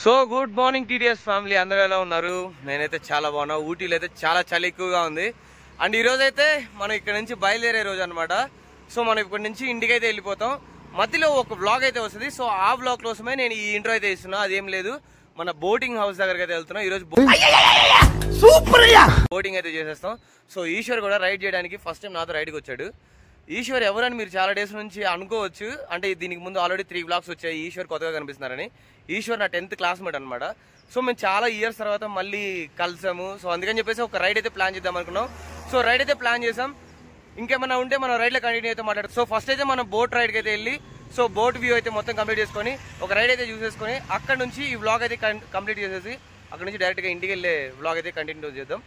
So good morning TTS family, అందరూ ఎలా ఉన్నారు? నేనైతే చాలా బాగున్నా. ఊటీలో అయితే చాలా చలి ఎక్కువగా ఉంది. అండ్ ఈరోజు అయితే మనం ఇక్కడ నుంచి బయలుదేరే రోజు అనమాట. సో మనం ఇక్కడి నుంచి ఇంటికి అయితే వెళ్ళిపోతాం. మధ్యలో ఒక వ్లాగ్ అయితే వస్తుంది. సో ఆ వ్లాగ్ కోసమే నేను ఈ ఇంట్రో అయితే ఇస్తున్నా. అదేం లేదు, మన బోటింగ్ హౌస్ దగ్గరికి అయితే వెళ్తున్నాం ఈరోజు. బోటింగ్ అయితే చేసేస్తాం. సో ఈశ్వర్ కూడా రైడ్ చేయడానికి ఫస్ట్ టైం నాతో రైడ్కి వచ్చాడు. ఈశ్వర్ ఎవరని మీరు చాలా డేస్ నుంచి అనుకోవచ్చు. అంటే దీనికి ముందు ఆల్రెడీ 3 వ్లాగ్స్ వచ్చాయి ఈశ్వర్ కొత్తగా కనిపిస్తున్నారని. ఈశ్వర్ నా 10th క్లాస్మేట్ అనమాట. సో మేము చాలా ఇయర్స్ తర్వాత మళ్ళీ కలిసాము. సో అందుకని చెప్పేసి ఒక రైడ్ అయితే ప్లాన్ చేద్దాం అనుకున్నాం. సో రైడ్ అయితే ప్లాన్ చేసాం. ఇంకేమన్నా ఉంటే మనం రైడ్లో కంటిన్యూ అయితే మాట్లాడతాం. సో ఫస్ట్ అయితే మనం బోట్ రైడ్కి అయితే వెళ్ళి సో బోట్ వ్యూ అయితే మొత్తం కంప్లీట్ చేసుకొని ఒక రైడ్ అయితే చూసేసుకొని అక్కడ నుంచి ఈ వ్లాగ్ అయితే కంప్లీట్ చేసేసి అక్కడ నుంచి డైరెక్ట్గా ఇంటికి వెళ్ళే వ్లాగ్ అయితే కంటిన్యూ చేద్దాం.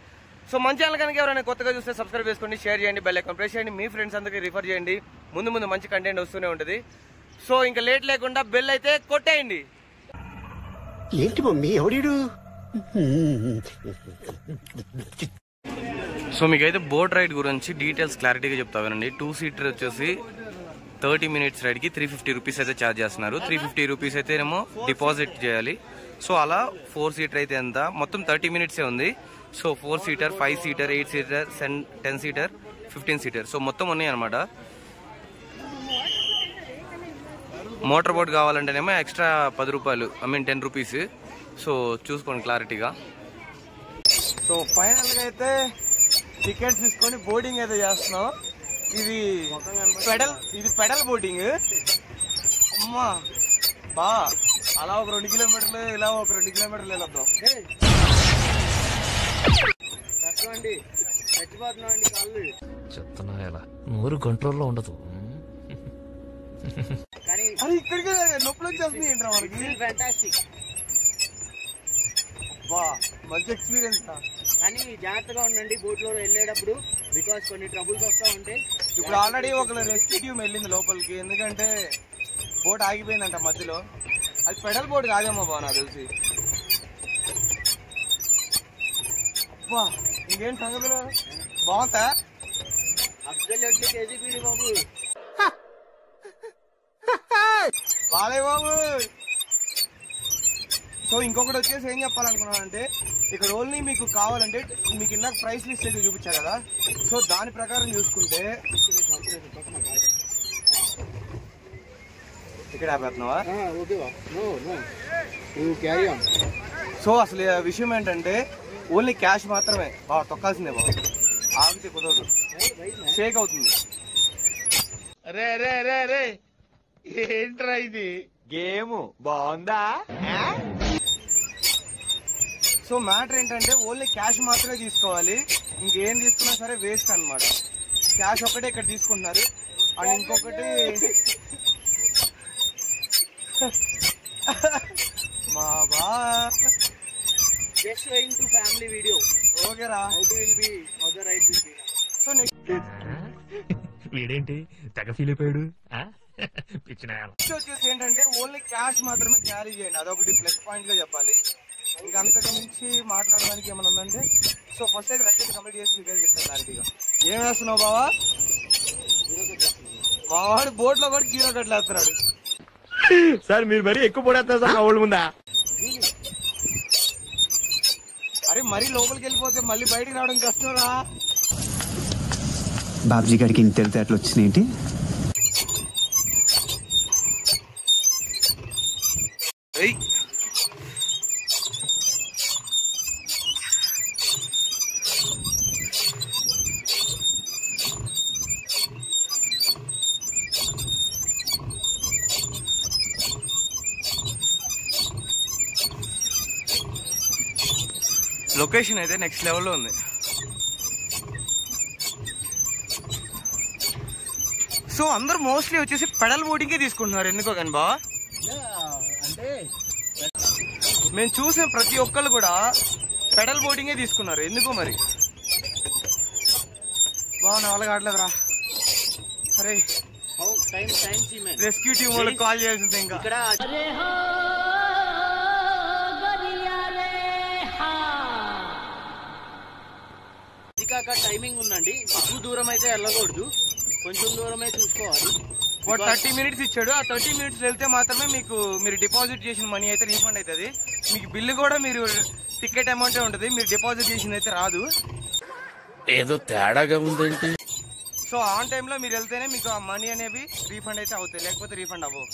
సో మన ఛానల్ కనుక ఎవరైనా కొత్తగా చూస్తే సబ్స్క్రైబ్ చేసుకోండి, షేర్ చేయండి, బెల్ ఐకాన్ ప్రెస్ చేయండి, మీ ఫ్రెండ్స్ అందరికీ రిఫర్ చేయండి. ముందు ముందు మంచి కంటెంట్ వస్తూనే ఉంటుంది. సో ఇంకా లేట్ లేకుండా బెల్ అయితే కొట్టేయండి. ఏంటి మమ్మీ ఎవడీడు? సో మీకైతే బోట్ రైడ్ గురించి డీటెయిల్స్ క్లారిటీగా చెప్తానండి. 2 సీటర్ వచ్చేసి 30 minutes రైడ్కి 350 రూపీస్ అయితే ఛార్జ్ చేస్తున్నారు. 350 రూపీస్ అయితేనేమో డిపాజిట్ చేయాలి. సో అలా 4 సీటర్ అయితే ఎంత, మొత్తం 30 minutes ఉంది. So 4 seater, 5 seater, 8 seater, 10 seater, 15 seater, so మొత్తం ఉన్నాయి అనమాట. మోటార్ బోట్ కావాలంటేనేమో ఎక్స్ట్రా 10 రూపాయలు, 10 రూపీస్. సో చూసుకోండి క్లారిటీగా. సో ఫైనల్గా అయితే టికెట్స్ తీసుకొని బోటింగ్ అయితే చేస్తున్నాం. ఇది పెడల్ బోటింగ్. అమ్మా బా అలా ఒక 2 కిలోమీటర్లు, ఇలా ఒక 2 కిలోమీటర్లు వెళ్ళొద్దాం. చెప్తున్నా ఎలా నోరు కంట్రోల్లో ఉండదు. ఇక్కడికి నొప్పులు వచ్చేస్తుంది ఏంట్రా మనకి. మంచి ఎక్స్పీరియన్స్. కానీ జాగ్రత్తగా ఉండండి బోట్ లో వెళ్ళేటప్పుడు, బికాస్ కొన్ని ట్రబుల్స్ వస్తా ఉంటాయి. ఇప్పుడు ఆల్రెడీ ఒక రెస్క్యూ టీమ్ వెళ్ళింది లోపలికి, ఎందుకంటే బోట్ ఆగిపోయిందంట మధ్యలో. అది పెడల్ బోట్ కాదేమో బా నాకు తెలిసి. ఇంకేం సంగతులు బాగుందా? అబ్జల్యూట్లీ కేజీపీడి బాబు. బాలే బాబు. సో ఇంకొకటి వచ్చేసి ఏం చెప్పాలనుకున్నానంటే, ఇక్కడ ఓన్లీ మీకు కావాలంటే మీకు ఇందాక ప్రైస్ లిస్ట్ అయితే చూపించా కదా, సో దాని ప్రకారం చూసుకుంటే ఇక్కడ ఆపేస్తున్నావా? సో అసలు విషయం ఏంటంటే ఓన్లీ క్యాష్ మాత్రమే. బాగా తొక్కాల్సిందే బాబు, ఆగితే కుదరదు, షేక్ అవుతుంది. రే రే రే రే ఏంట్రా ఇది గేమ్ బాగుందా? సో మ్యాటర్ ఏంటంటే ఓన్లీ క్యాష్ మాత్రమే తీసుకోవాలి, ఇంకేం తీసుకున్నా సరే వేస్ట్ అనమాట. క్యాష్ ఒకటే ఇక్కడ తీసుకుంటున్నారు. అండ్ ఇంకొకటి మా బా just waiting to family video. ఓకేరా, how to will be other right will be. So next వీడేంటి తెగ ఫీల్ అయిపోయాడు. వచ్చేసి ఏంటంటే ఓన్లీ క్యాష్ మాత్రమే క్యారీ చేయండి, అదొకటి ప్లస్ పాయింట్ గా చెప్పాలి. ఇంకా అంతకు మించి మాట్లాడడానికి ఏమైనా ఉందంటే, సో ఫస్ట్ అయితే రైట్ కంప్లీట్ చేసి మీకు అయితే చెప్తాను క్లారిటీగా. ఏం వేస్తున్నావు బావా? మావాడు బోట్ లో కూడా జీరో కట్లు వేస్తున్నాడు. సార్ మీరు మరీ ఎక్కువ పడేస్తారు సార్ మా ఊళ్ళ ముందా. అరే మరీ లోపలికి వెళ్ళిపోతే మళ్ళీ బయటికి రావడం కష్టం రా. బాబ్జీ గారికి ఇంత తెలివితేటలు వచ్చినాయేంటి? లొకేషన్ అయితే నెక్స్ట్ లెవెల్లో ఉంది. సో అందరూ మోస్ట్లీ వచ్చేసి పెడల్ బోటింగే తీసుకుంటున్నారు, ఎందుకో కానీ బా. అంటే మేము చూసిన ప్రతి ఒక్కళ్ళు కూడా పెడల్ బోటింగే తీసుకున్నారు, ఎందుకో మరి. బాగున్నా వాళ్ళకి ఆడలేదురా. సరే రెస్క్యూ టీమ్ వాళ్ళకి కాల్ చేయాల్సింది. ఇంకా ఇక్కడ టైమింగ్ ఉందండి. ఎక్కువ దూరం అయితే వెళ్ళకూడదు, కొంచెం దూరమే చూసుకోవాలి. వాడు 30 minutes ఇచ్చాడు. ఆ 30 minutes వెళ్తే మాత్రమే మీకు మీరు డిపాజిట్ చేసిన మనీ అయితే రీఫండ్ అవుతుంది. మీకు బిల్లు కూడా మీరు టికెట్ అమౌంటే ఉంటుంది, మీరు డిపాజిట్ చేసింది అయితే రాదు. ఏదో తేడాగా ఉందేంటి? సో ఆన్ టైంలో మీరు వెళ్తేనే మీకు ఆ మనీ అనేవి రీఫండ్ అయితే అవుతాయి, లేకపోతే రీఫండ్ అవ్వవు.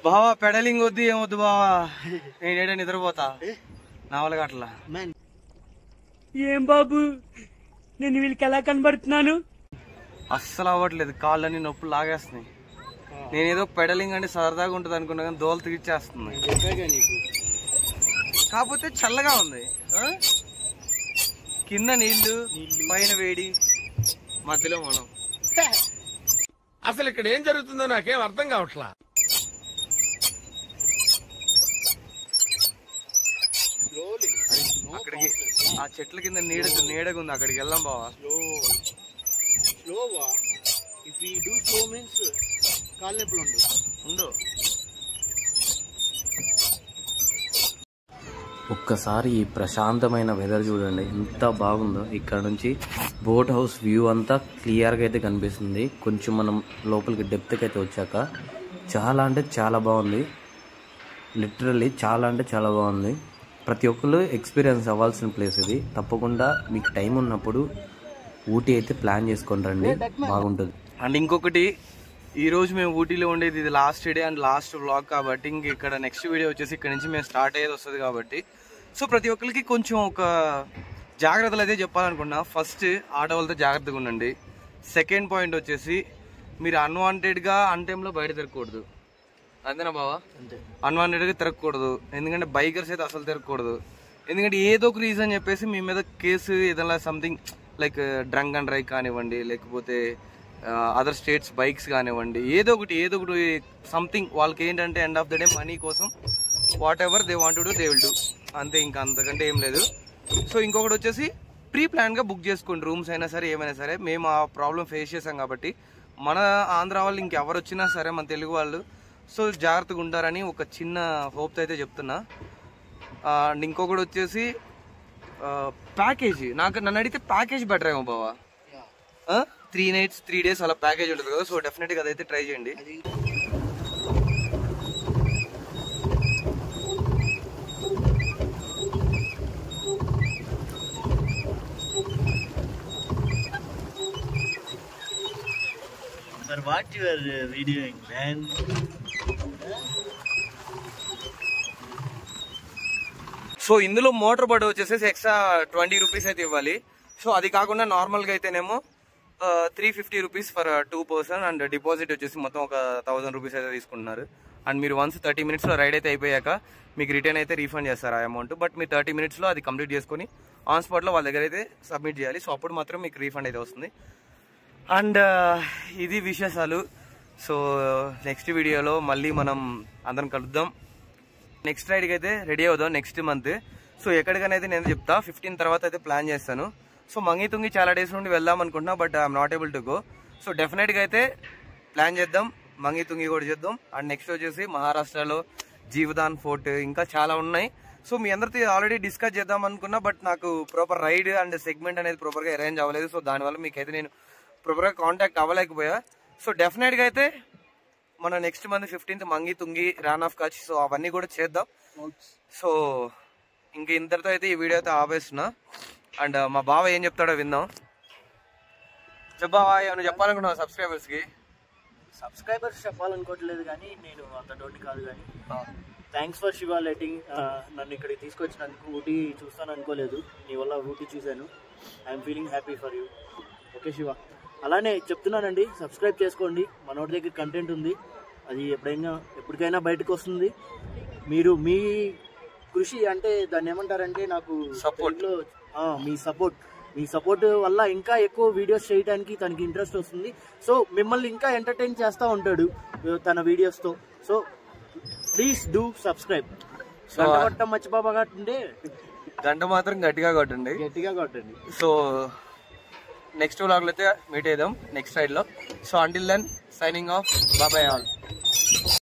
బావా పెడలింగ్ వద్దు ఏమొద్దు బావా, నేనేడా నిద్రపోతా నా వల్ల అట్లా. ఏం బాబు నేను వీళ్ళకి ఎలా కనబడుతున్నాను? అస్సలు అవ్వట్లేదు, కాళ్ళని నొప్పులు లాగేస్తున్నాయి. నేనేదో పెడలింగ్ అంటే సరదాగా ఉంటుంది అనుకున్నా కానీ దోలు తిరిగిచ్చేస్తుంది. కాకపోతే చల్లగా ఉంది, కింద నీళ్లు పైన వేడి, మధ్యలో మనం. అసలు ఇక్కడ ఏం జరుగుతుందో నాకేం అర్థం కావట్లా. అక్కడికి ఆ చెట్ల కింద నీడగా ఉంది, అక్కడికి వెళ్దాం బావా. స్లోవా if we do slow means కాళ్ళ నొప్పులు ఉండు. ఒక్కసారి ఈ ప్రశాంతమైన వెదర్ చూడండి ఎంత బాగుందో. ఇక్కడ నుంచి బోట్ హౌస్ వ్యూ అంతా క్లియర్గా అయితే కనిపిస్తుంది. కొంచెం మనం లోపలికి డెప్త్కి అయితే వచ్చాక చాలా అంటే చాలా బాగుంది, లిటరల్లీ చాలా అంటే చాలా బాగుంది. ప్రతి ఒక్కరు ఎక్స్పీరియన్స్ అవ్వాల్సిన ప్లేస్ ఇది. తప్పకుండా మీకు టైం ఉన్నప్పుడు ఊటీ అయితే ప్లాన్ చేసుకొని రండి, బాగుంటుంది. అండ్ ఇంకొకటి, ఈరోజు మేము ఊటీలో ఉండేది ఇది last day and last vlog కాబట్టి ఇంక ఇక్కడ నెక్స్ట్ వీడియో వచ్చేసి ఇక్కడ నుంచి మేము స్టార్ట్ అయ్యేది వస్తుంది కాబట్టి సో ప్రతి ఒక్కరికి కొంచెం ఒక జాగ్రత్తలు అయితే చెప్పాలనుకున్నా. ఫస్ట్ ఆటో వాళ్ళతో జాగ్రత్తగా ఉండండి. సెకండ్ పాయింట్ వచ్చేసి మీరు అన్వాంటెడ్గా అన్ టైంలో బయట తిరగకూడదు. అంతేనా బావా? అన్వాంటెడ్గా తిరగకూడదు, ఎందుకంటే బైకర్స్ అయితే అసలు తిరగకూడదు. ఎందుకంటే ఏదో ఒక రీజన్ చెప్పేసి మీ మీద కేసు ఏదైనా something like drunk and drive కానివ్వండి, లేకపోతే అదర్ స్టేట్స్ బైక్స్ కానివ్వండి, ఏదో ఒకటి సంథింగ్ వాళ్ళకి ఏంటంటే end of the day money కోసం whatever they want to do they will do, అంతే, ఇంకా అంతకంటే ఏం లేదు. సో ఇంకొకటి వచ్చేసి ప్రీ ప్లాన్గా బుక్ చేసుకోండి, రూమ్స్ అయినా సరే ఏమైనా సరే. మేము ఆ ప్రాబ్లం ఫేస్ చేసాం కాబట్టి మన ఆంధ్ర వాళ్ళు ఇంకెవరు వచ్చినా సరే మన తెలుగు వాళ్ళు సో జాగ్రత్తగా ఉంటారని ఒక చిన్న హోప్తో అయితే చెప్తున్నా. అండ్ ఇంకొకటి వచ్చేసి ప్యాకేజీ, నన్ను అడిగితే ప్యాకేజ్ బెటర్ ఏమో బావా. 3 nights 3 days అలా ప్యాకేజ్ ఉంటుంది కదా, సో డెఫినెట్గా అదైతే ట్రై చేయండి. Sir, what you are videoing, man? So ఇందులో మోటార్ బోట్ వచ్చేసి ఎక్స్ట్రా 20 రూపీస్ అయితే ఇవ్వాలి. సో అది కాకుండా నార్మల్గా అయితేనేమో 350 rupees for 2 person and deposit వచ్చేసి మొత్తం ఒక 1000 రూపీస్ అయితే తీసుకుంటున్నారు. అండ్ మీరు వన్స్ 30 minutesలో రైడ్ అయితే అయిపోయాక మీకు రిటర్న్ అయితే రీఫండ్ చేస్తారు ఆ అమౌంట్. బట్ మీరు 30 minutesలో అది కంప్లీట్ చేసుకొని ఆన్ స్పాట్లో వాళ్ళ దగ్గర అయితే సబ్మిట్ చేయాలి. సో అప్పుడు మాత్రం మీకు రీఫండ్ అయితే వస్తుంది. అండ్ ఇది విశేషాలు. సో నెక్స్ట్ వీడియోలో మళ్ళీ మనం అందరం కలుద్దాం. నెక్స్ట్ రైడ్కి అయితే రెడీ అవుదాం నెక్స్ట్ మంత్. సో ఎక్కడికైనా నేను చెప్తా, 15 తర్వాత అయితే ప్లాన్ చేస్తాను. సో మంగి తుంగి చాలా డేస్ నుండి వెళ్దాం అనుకుంటున్నా, but I'm not able to go. So డెఫినెట్గా అయితే ప్లాన్ చేద్దాం, మంగి తుంగి కూడా చేద్దాం. అండ్ నెక్స్ట్ వచ్చేసి మహారాష్ట్రలో జీవదాన్ ఫోర్ట్, ఇంకా చాలా ఉన్నాయి. సో మీ అందరితో ఆల్రెడీ డిస్కస్ చేద్దాం అనుకున్నా, బట్ నాకు ప్రాపర్ రైడ్ అండ్ సెగ్మెంట్ అనేది ప్రాపర్గా అరేంజ్ అవ్వలేదు. సో దానివల్ల మీకైతే నేను ప్రాపర్గా కాంటాక్ట్ అవ్వలేకపోయా. సో డెఫినెట్గా అయితే మన next month 15th Mangi Tungi Rann of Kutch, so అవన్నీ కూడా చేద్దాం. సో ఇంక ఇంతటితో అయితే ఈ వీడియో అయితే ఆపేస్తున్నా. అండ్ మా బావ ఏం చెప్తాడో విందాం. చెప్పావా, ఏమైనా చెప్పాలనుకున్నావు సబ్స్క్రైబర్స్కి? సబ్స్క్రైబర్స్ చెప్పాలనుకోవట్లేదు కానీ నేను అంత డోటి కాదు కానీ థ్యాంక్స్ ఫర్ శివ లెటింగ్ నన్ను ఇక్కడికి తీసుకొచ్చినందుకు. ఊటీ చూస్తాను అనుకోలేదు, నీ వల్ల ఊటీ చూశాను. I'm feeling happy for you. Okay Shiva, అలానే చెప్తున్నానండి, సబ్స్క్రైబ్ చేసుకోండి. మనోడి దగ్గర కంటెంట్ ఉంది, అది ఎప్పటికైనా బయటకు వస్తుంది. మీరు మీ కృషి అంటే దాన్ని ఏమంటారంటే నాకు సపోర్ట్లో మీ సపోర్ట్ మీ సపోర్ట్ వల్ల ఇంకా ఎక్కువ వీడియోస్ చేయడానికి తనకి ఇంట్రెస్ట్ వస్తుంది. సో మిమ్మల్ని ఇంకా ఎంటర్టైన్ చేస్తూ ఉంటాడు తన వీడియోస్తో. So please do subscribe. గంట కొట్టడం మర్చిపోకండి, గంట మాత్రం గట్టిగా కొట్టండి. సో నెక్స్ట్ వ్లాగ్లో అయితే మీట్ అయిదాం నెక్స్ట్ రైడ్లో. So until then signing off, bye all.